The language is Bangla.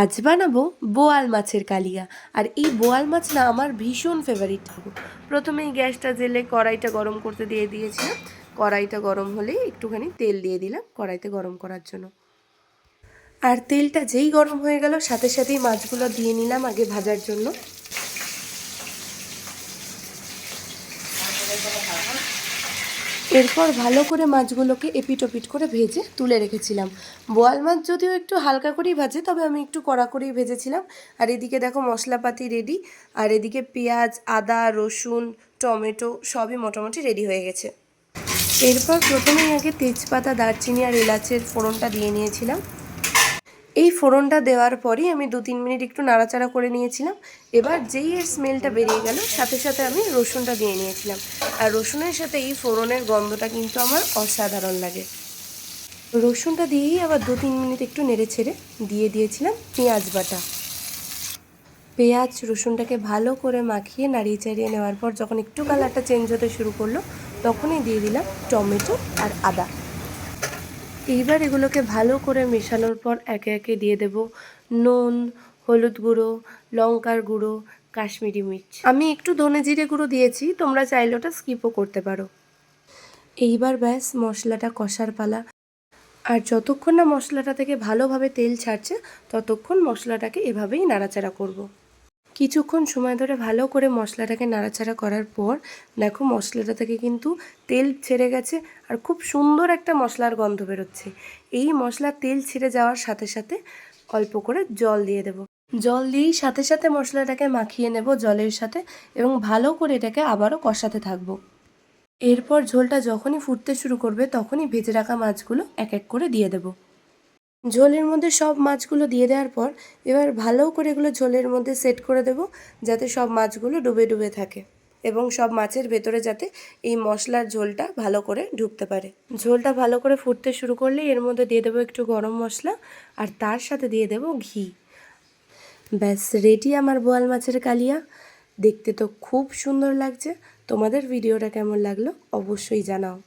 আজ বানাবো বোয়াল মাছের কালিয়া। আর এই বোয়াল মাছ না আমার ভীষণ ফেভারিট। প্রথমেই গ্যাসটা জেলে কড়াইটা গরম করতে দিয়ে দিয়েছিলাম। কড়াইটা গরম হলেই একটুখানি তেল দিয়ে দিলাম কড়াইতে গরম করার জন্য। আর তেলটা যেই গরম হয়ে গেল সাথে সাথেই মাছগুলো দিয়ে নিলাম আগে ভাজার জন্য। এরপর ভালো করে মাছগুলোকে এপিট ওপিট করে ভেজে তুলে রেখেছিলাম। বোয়াল মাছ যদিও একটু হালকা করেই ভাজে, তবে আমি একটু কড়া করেই ভেজেছিলাম। আর এদিকে দেখো মশলাপাতি রেডি। আর এদিকে পেঁয়াজ, আদা, রসুন, টমেটো সবই মোটামুটি রেডি হয়ে গেছে। এরপর প্রথমেই আগে তেজপাতা, দারচিনি আর এলাচের ফোড়নটা দিয়ে নিয়েছিলাম। এই ফোড়নটা দেওয়ার পরই আমি 2-3 মিনিট একটু নাড়াচাড়া করে নিয়েছিলাম। এবার যেই এর স্মেলটা বেরিয়ে গেল সাথে সাথে আমি রসুনটা দিয়ে নিয়েছিলাম। আর রসুনের সাথে এই ফোড়নের গন্ধটা কিন্তু আমার অসাধারণ লাগে। রসুনটা দিয়েই আবার 2-3 মিনিট একটু নেড়ে ছেড়ে দিয়ে দিয়েছিলাম পেঁয়াজ বাটা। পেঁয়াজ রসুনটাকে ভালো করে মাখিয়ে নাড়িয়ে চাড়িয়ে নেওয়ার পর যখন একটু কালারটা চেঞ্জ হতে শুরু করলো তখনই দিয়ে দিলাম টমেটো আর আদা। এইবার এগুলোকে ভালো করে মেশানোর পর একে একে দিয়ে দেব নুন, হলুদ গুঁড়ো, লঙ্কার গুঁড়ো, কাশ্মীরি মির্চ। আমি একটু ধনে জিরে গুঁড়ো দিয়েছি, তোমরা চাইলে ওটা স্কিপও করতে পারো। এইবার ব্যাস মশলাটা কষার পালা। আর যতক্ষণ না মশলাটা থেকে ভালোভাবে তেল ছাড়ছে ততক্ষণ মশলাটাকে এভাবেই নাড়াচাড়া করব। কিছুক্ষণ সময় ধরে ভালো করে মশলাটাকে নাড়াচাড়া করার পর দেখো মশলাটা থেকে কিন্তু তেল ছেড়ে গেছে আর খুব সুন্দর একটা মশলার গন্ধ বেরোচ্ছে। এই মশলার তেল ছেড়ে যাওয়ার সাথে সাথে অল্প করে জল দিয়ে দেব। জল দিয়েই সাথে সাথে মশলাটাকে মাখিয়ে নেব জলের সাথে এবং ভালো করে এটাকে আবারও কষাতে থাকবো। এরপর ঝোলটা যখনই ফুটতে শুরু করবে তখনই ভেজে রাখা মাছগুলো এক এক করে দিয়ে দেব। ঝোলের মধ্যে সব মাছগুলো দিয়ে দেওয়ার পর এবার ভালো করে এগুলো ঝোলের মধ্যে সেট করে দেব, যাতে সব মাছগুলো ডুবে ডুবে থাকে এবং সব মাছের ভেতরে যাতে এই মশলার ঝোলটা ভালো করে ঢুকতে পারে। ঝোলটা ভালো করে ফুটতে শুরু করলেই এর মধ্যে দিয়ে দেবো একটু গরম মশলা আর তার সাথে দিয়ে দেবো ঘি। ব্যাস রেডি আমার বোয়াল মাছের কালিয়া। দেখতে তো খুব সুন্দর লাগছে। তোমাদের ভিডিওটা কেমন লাগলো অবশ্যই জানাও।